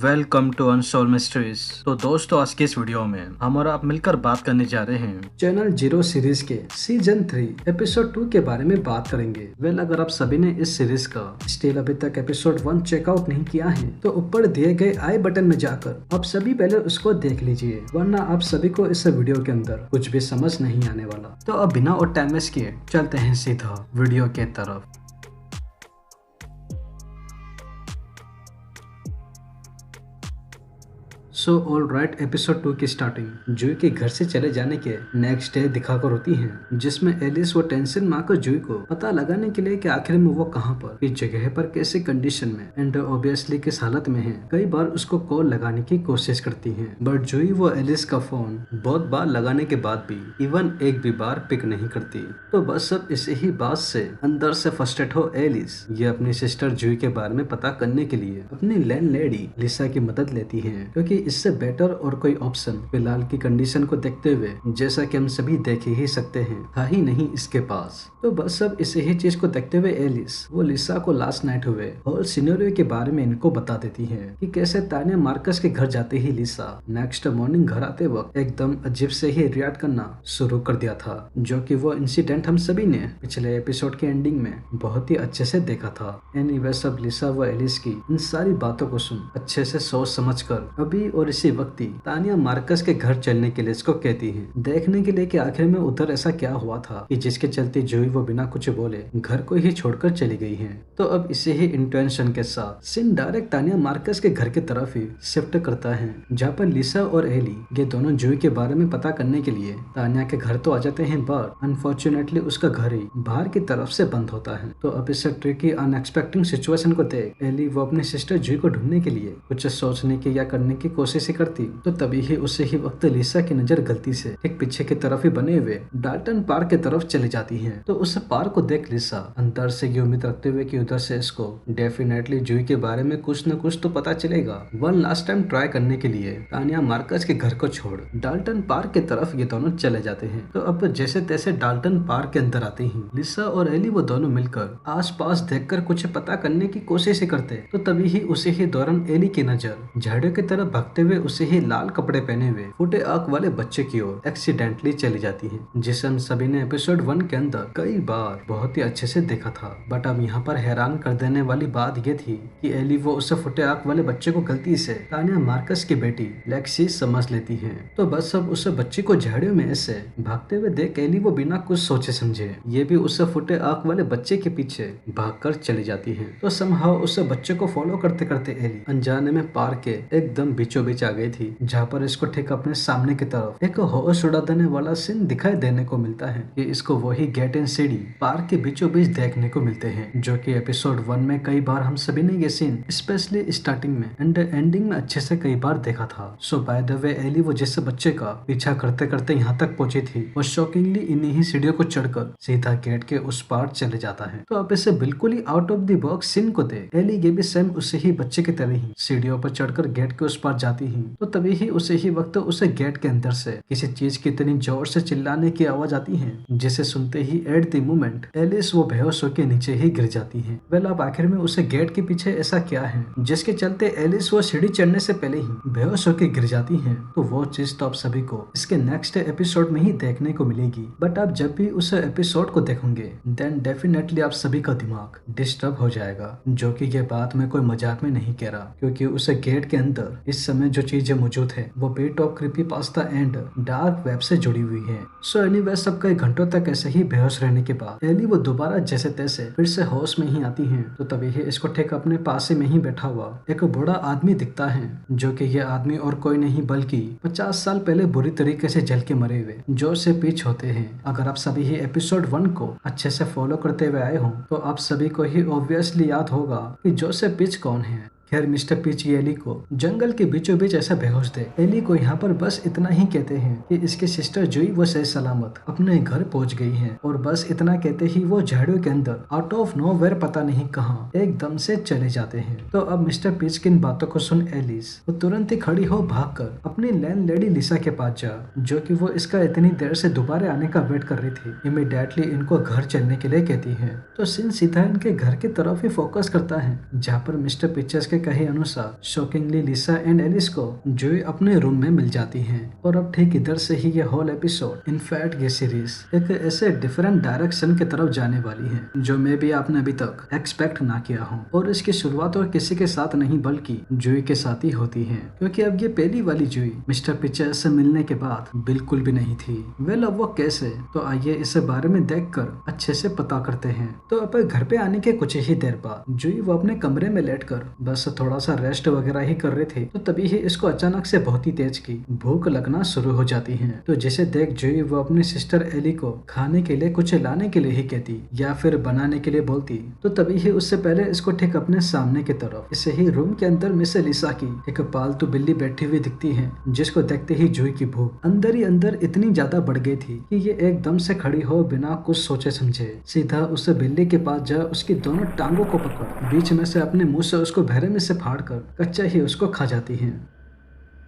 Welcome to unsolved mysteries. तो दोस्तों, आज के इस वीडियो में हम और आप मिलकर बात करने जा रहे हैं चैनल जीरो सीरीज के सीजन 3 एपिसोड 2 के बारे में बात करेंगे। अगर आप सभी ने इस सीरीज का स्टिल अभी तक एपिसोड 1 चेकआउट नहीं किया है तो ऊपर दिए गए आई बटन में जाकर आप सभी पहले उसको देख लीजिए, वरना आप सभी को इस वीडियो के अंदर कुछ भी समझ नहीं आने वाला। तो अब बिना और टाइम वेस्ट किए चलते हैं सीधा वीडियो के तरफ। सो ऑल राइट, एपिसोड 2 की स्टार्टिंग जूही के घर से चले जाने के नेक्स्ट डे दिखाकर होती है, जिसमें एलिस वो टेंशन मारकर जूही को पता लगाने के लिए कि आखिर में वो कहाँ पर, किस जगह पर, कैसे कंडीशन में एंड ऑब्वियसली किस हालत में है। कई बार उसको कॉल लगाने की कोशिश करती है, बट जूही वो एलिस का फोन बहुत बार लगाने के बाद भी इवन एक भी बार पिक नहीं करती। तो बस सब इसी ही बात से अंदर से फ्रस्ट्रेट हो एलिस ये अपनी सिस्टर जूही के बारे में पता करने के लिए अपनी लैंडलेडी लिसा की मदद लेती है, क्योंकि इससे बेटर और कोई ऑप्शन फिलहाल की कंडीशन को देखते हुए, जैसा कि हम सभी देख ही सकते हैं, था ही नहीं इसके पास। तो बस सब इसी ही चीज को देखते हुए एलिस वो लिसा को लास्ट नाइट हुए होल सिनेरियो के बारे में इनको बता देती है कि कैसे तान्या मार्कस के घर जाते ही लिसा नेक्स्ट मॉर्निंग घर आते वक्त एकदम अजीब से ही रिएक्ट करना शुरू कर दिया था, जो कि वो इंसिडेंट हम सभी ने पिछले एपिसोड के एंडिंग में बहुत ही अच्छे से देखा था। एनीवे सब लिसा व एलिस की इन सारी बातों को सुन अच्छे से सोच समझ कर अभी और इसी वक्त ही तान्या मार्कस के घर चलने के लिए इसको कहती है, देखने के लिए कि आखिर में उधर ऐसा क्या हुआ था कि जिसके चलते जूही वो बिना कुछ बोले घर को ही छोड़कर चली गई है। तो अब इसी ही इंटेंशन के साथ सीन डायरेक्ट तान्या मार्कस के घर की तरफ ही शिफ्ट करता है, जहाँ पर लिसा और एली ये दोनों जूही के बारे में पता करने के लिए तान्या के घर तो आ जाते हैं, बट अनफॉर्चुनेटली उसका घर ही बाहर की तरफ से बंद होता है। तो अब इस ट्रिकी अनएक्सपेक्टेड सिचुएशन को देख एली वो अपनी सिस्टर जूही को ढूंढने के लिए कुछ सोचने की या करने की कोशिश ही करती। तो तभी ही उसे ही वक्त लिसा की नजर गलती से एक पीछे की तरफ ही बने हुए डाल्टन पार्क की तरफ चली जाती है। तो उस पार्क को देख लिसा अंदर से ये उम्मीद रखते हुए कि उधर से इसको डेफिनेटली जूही के बारे में कुछ न कुछ तो पता चलेगा, वन लास्ट टाइम ट्राई करने के लिए तान्या मार्कस के घर को छोड़ डाल्टन पार्क की तरफ ये दोनों चले जाते हैं। तो अब जैसे तैसे डाल्टन पार्क के अंदर आते ही लिसा और एली वो दोनों मिलकर आसपास देखकर कुछ पता करने की कोशिश करते। तो तभी ही उसी ही दौरान एली की नजर झाड़ियों की तरफ भागते हुए उसे ही लाल कपड़े पहने हुए फुटे आंख वाले बच्चे की ओर एक्सीडेंटली चली जाती है, जिसे हम सभी ने एपिसोड 1 के अंदर कई बार बहुत ही अच्छे से देखा था। बट अब यहाँ पर हैरान कर देने वाली बात ये थी कि एली वो उस फुटे आंख वाले बच्चे को गलती से तान्या मार्कस की बेटी लेक्सी समझ लेती है। तो बस अब उस बच्चे को झाड़ियों में ऐसे भागते हुए देख एली वो बिना कुछ सोचे समझे ये भी उस फुटे आंख वाले बच्चे के पीछे भागकर चली जाती है। तो समहाउ उस बच्चे को फॉलो करते करते एली अनजाने में पार्क के एकदम बीचों बीच आ गई थी, जहाँ पर इसको ठीक अपने सामने की तरफ एक होश उड़ा देने वाला सीन दिखाई देने को मिलता है कि इसको वही गेट एंड सीढ़ी पार्क के बीचों बीच देखने को मिलते हैं, जो कि एपिसोड 1 में कई बार हम सभी ने ये सीन स्पेशली स्टार्टिंग में एंड एंडिंग में अच्छे से कई बार देखा था। सो बाय द वे एली वो जिस बच्चे का पीछा करते करते यहाँ तक पहुंची थी वो शॉकिंगली इन्हीं ही सीढ़ियों को चढ़कर सीधा गेट के उस पार चले जाता है। तो अब इसे बिल्कुल ही out of the box scene को देख एली ये भी सेम उसे ही बच्चे की तरह ही सीढ़ियों पर चढ़कर गेट के उस पार जाती ही। तो तभी ही उसे ही वक्त उसे गेट के अंदर से किसी चीज की इतनी जोर से चिल्लाने की आवाज आती है, जिसे सुनते ही एट द मोमेंट एलिस वो बेहोश होकर नीचे ही गिर जाती है। अब आखिर में उसे गेट के पीछे ऐसा क्या है जिसके चलते एलिस वो सीढ़ी चढ़ने से पहले ही बेहोश होकर गिर जाती है। तो वो चीज तो आप सभी को इसके नेक्स्ट एपिसोड में ही देखने को मिलेगी। बट आप जब भी उस एपिसोड को देखोगे देन डेफिनेटली आप सभी का दिमाग डिस्टर्ब हो जाएगा, जो कि ये बात मैं कोई मजाक में नहीं कह रहा, क्योंकि उस गेट के अंदर इस समय जो चीजें मौजूद है वो bet of creepy pasta and dark web से जुड़ी हुई है। सो एनीवे सब कई घंटों तक ऐसे ही बेहोश रहने के बाद एली वो दोबारा जैसे तैसे फिर से होश में ही आती है। तो तभी ही इसको ठीक अपने पास में ही बैठा हुआ एक बूढ़ा आदमी दिखता है, जो कि ये आदमी और कोई नहीं बल्कि 50 साल पहले बुरी तरीके से जल के मरे हुए जोसेफ पीच होते हैं। अगर आप सभी ही एपिसोड 1 को अच्छे से फॉलो करते हुए आए हो तो आप सभी को ही ऑब्वियसली याद होगा कि जोसेफ पीच कौन है। खैर मिस्टर पीच एली को जंगल के बीचों बीच ऐसा बेहोश दे एली को यहाँ पर बस इतना ही कहते हैं कि इसकी सिस्टर जूही वो सही सलामत अपने घर पहुँच गई है, और बस इतना कहते ही वो झाड़ियों के अंदर आउट ऑफ नोवेयर पता नहीं कहाँ एकदम से चले जाते हैं। तो अब मिस्टर पीच की इन बातों को सुन एलिस वो तुरंत ही खड़ी हो भागकर अपनी लैंडलेडी लिसा के पास जा, जो कि वो इसका इतनी देर से दोबारा आने का वेट कर रही थी, इमीडिएटली इनको घर चलने के लिए कहती है। तो सीन सीधा इनके घर की तरफ ही फोकस करता है, जहाँ पर मिस्टर पिक्चर्स के कहे अनुसार शॉकिंगली लिसा एंड एलिस को जोई अपने रूम में मिल जाती हैं। और अब ठीक इधर से ही ये होल एपिसोड इनफैक्ट ये सीरीज एक ऐसे डिफरेंट डायरेक्शन की तरफ जाने वाली है जो मैं भी आपने अभी तक एक्सपेक्ट ना किया हूँ। और इसकी शुरुआत और किसी के साथ नहीं बल्कि जोई के साथ ही होती है, क्योंकि अब ये पहली वाली जोई मिस्टर पिचर से मिलने के बाद बिल्कुल भी नहीं थी। वेल अब वो कैसे, तो आइए इस बारे में देखकर अच्छे से पता करते हैं। तो अब घर पे आने के कुछ ही देर बाद जोई वो अपने कमरे में लेटकर बस थोड़ा सा रेस्ट वगैरह ही कर रहे थे, तो तभी ही इसको अचानक से बहुत ही तेज की भूख लगना शुरू हो जाती है। तो जिसे देख जोई वो अपनी सिस्टर एली को खाने के लिए कुछ लाने के लिए ही कहती या फिर बनाने के लिए बोलती। तो तभी ही उससे पहले इसको ठीक अपने सामने की तरफ इसे ही रूम के अंदर मिस लिसा की एक पालतू बिल्ली बैठी हुई दिखती है, जिसको देखते ही जोई की भूख अंदर ही अंदर इतनी ज्यादा बढ़ गई थी कि ये एकदम से खड़ी हो बिना कुछ सोचे समझे सीधा उस बिल्ली के पास जा उसकी दोनों टांगों को पकड़ बीच में से अपने मुंह से उसको बहरे में से फाड़ कर कच्चा ही उसको खा जाती है।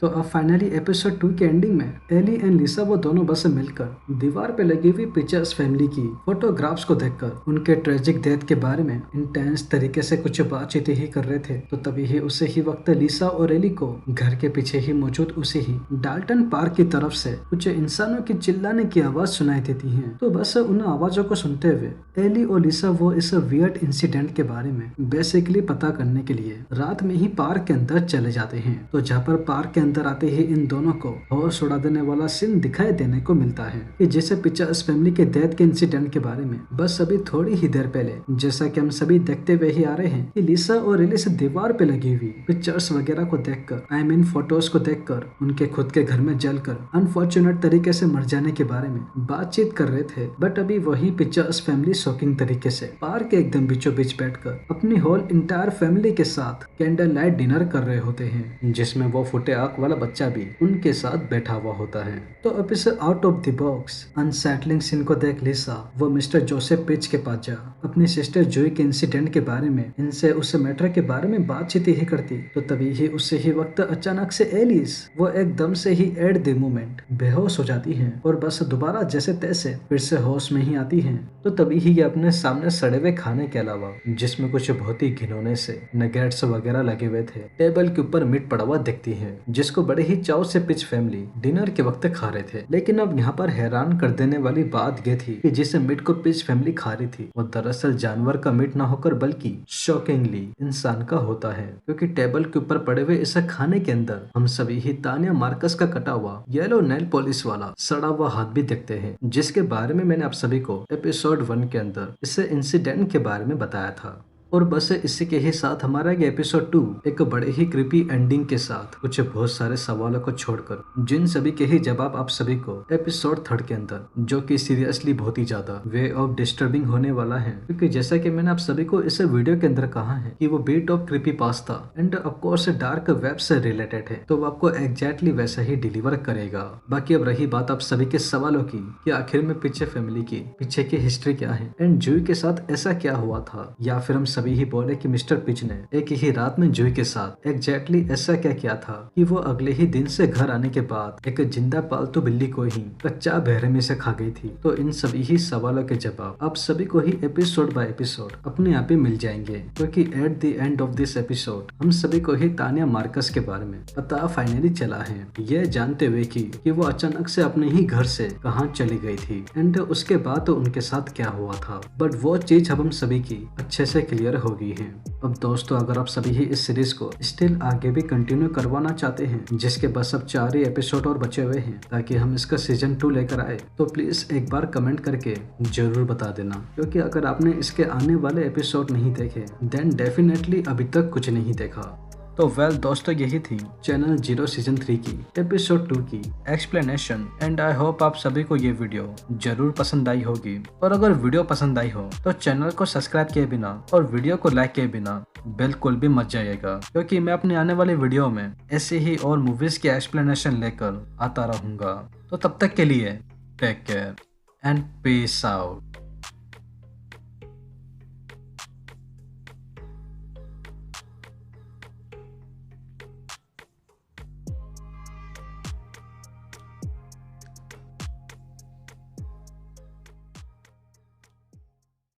तो अब फाइनली एपिसोड 2 के एंडिंग में एली एंड लिसा वो दोनों बस मिलकर दीवार पे लगी हुई पिक्चर्स फैमिली की फोटोग्राफ्स को देखकर उनके ट्रेजिक डेथ के बारे में इंटेंस तरीके से कुछ बातचीत ही कर रहे थे। तो तभी ही उसे ही वक्त लिसा और एली को घर के पीछे ही मौजूद उसे ही डाल्टन पार्क की तरफ से कुछ इंसानों की चिल्लाने की आवाज सुनाई देती है। तो बस उन आवाजों को सुनते हुए एली और लिसा वो इस वियर्ड इंसिडेंट के बारे में बेसिकली पता करने के लिए रात में ही पार्क के अंदर चले जाते हैं। तो जहाँ पर पार्क के अंदर आते ही इन दोनों को होश उड़ा देने वाला सीन दिखाई देने को मिलता है कि जैसे पिक्चर्स फैमिली के डेथ के इंसिडेंट के बारे में बस अभी थोड़ी ही देर पहले जैसा कि हम सभी देखते हुए ही आ रहे हैं कि लिसा और एलिस दीवार पे लगी हुई पिक्चर्स वगैरह को देखकर फोटोज को देखकर उनके खुद के घर में जलकर अनफॉर्चुनेट तरीके से मर जाने के बारे में बातचीत कर रहे थे। बट अभी वही पिक्चर्स फैमिली शॉकिंग तरीके से पार्क के एकदम बीचों बीच बैठकर अपनी होल इंटायर फैमिली के साथ कैंडल लाइट डिनर कर रहे होते हैं, जिसमें वो फुटे आंख वाला बच्चा भी उनके साथ बैठा हुआ होता है। तो अब इस out of the box unsettling scene को देख लिसा वो मिस्टर जोसेफ पिच के पास जा अपनी सिस्टर जोई के इंसिडेंट के बारे में इनसे उस मैटर के बारे में बातचीत ही करती। तो तभी ही उससे ही वक्त अचानक से एलिस वो एकदम से ही एट द मोमेंट बेहोश हो जाती है और बस दोबारा जैसे तैसे फिर से होश में ही आती है। तो तभी ही ये अपने सामने सड़े हुए खाने के अलावा जिसमें कुछ बहुत ही घिनौने से नगेट्स वगैरह लगे हुए थे टेबल के ऊपर मीट पड़ा हुआ दिखती है, जिसको बड़े ही चाव से पिच फैमिली डिनर के वक्त खा रहे थे। लेकिन अब यहाँ पर हैरान कर देने वाली बात ये थी कि जिस मीट को पिच फैमिली खा रही थी वो दरअसल जानवर का मीट ना होकर बल्कि शॉकिंगली इंसान का होता है, क्योंकि टेबल के ऊपर पड़े हुए इस खाने के अंदर हम सभी ही तानिया मार्कस का कटा हुआ येलो नेल पॉलिश वाला सड़ा हुआ हाथ भी देखते हैं, जिसके बारे में मैंने आप सभी को एपिसोड 1 के अंदर इस इंसिडेंट के बारे में बताया था। और बस इसी के ही साथ हमारा ये एपिसोड 2 एक बड़े ही क्रिपी एंडिंग के साथ कुछ बहुत सारे सवालों को छोड़कर जिन सभी के ही जवाब आप सभी को एपिसोड 3 के अंदर, जो कि सीरियसली बहुत ही ज्यादा वे ऑफ डिस्टर्बिंग होने वाला है, क्योंकि जैसा कि मैंने आप सभी को इस वीडियो के अंदर कहा है कि वो bit of creepypasta and of course dark web से रिलेटेड है, तो वो आपको एग्जैक्टली वैसा ही डिलीवर करेगा। बाकी अब रही बात आप सभी के सवालों की कि आखिर में पीछे फैमिली की पीछे की हिस्ट्री क्या है एंड जूही के साथ ऐसा क्या हुआ था, या फिर हम सभी ही बोले कि मिस्टर पिच ने एक ही रात में जूही के साथ एग्जैक्टली ऐसा क्या किया था कि वो अगले ही दिन से घर आने के बाद एक जिंदा पालतू बिल्ली को ही कच्चा बहरे में से खा गई थी। तो इन सभी ही सवालों के जवाब आप सभी को ही एपिसोड बाय एपिसोड अपने आप ही मिल जाएंगे, क्योंकि at the end of this episode हम सभी को ही तानिया मार्कस के बारे में पता फाइनली चला है, ये जानते हुए कि वो अचानक से अपने ही घर से कहाँ चली गई थी एंड उसके बाद तो उनके साथ क्या हुआ था। बट वो चीज अब हम सभी की अच्छे से क्लियर हो गई है। अब दोस्तों अगर आप सभी ही इस सीरीज को स्टिल आगे भी कंटिन्यू करवाना चाहते हैं, जिसके बस अब 4 ही एपिसोड और बचे हुए हैं ताकि हम इसका सीजन 2 लेकर आए, तो प्लीज एक बार कमेंट करके जरूर बता देना, क्योंकि अगर आपने इसके आने वाले एपिसोड नहीं देखे देन डेफिनेटली अभी तक कुछ नहीं देखा। तो वेल दोस्तों यही थी चैनल 0 सीजन 3 की एपिसोड 2 की एक्सप्लेनेशन एंड आई होप आप सभी को ये वीडियो जरूर पसंद आई होगी। और अगर वीडियो पसंद आई हो तो चैनल को सब्सक्राइब किए बिना और वीडियो को लाइक किए बिना बिल्कुल भी मत जाइएगा, क्योंकि मैं अपने आने वाले वीडियो में ऐसे ही और मूवीज की एक्सप्लेनेशन लेकर आता रहूंगा। तो तब तक के लिए take care and peace out.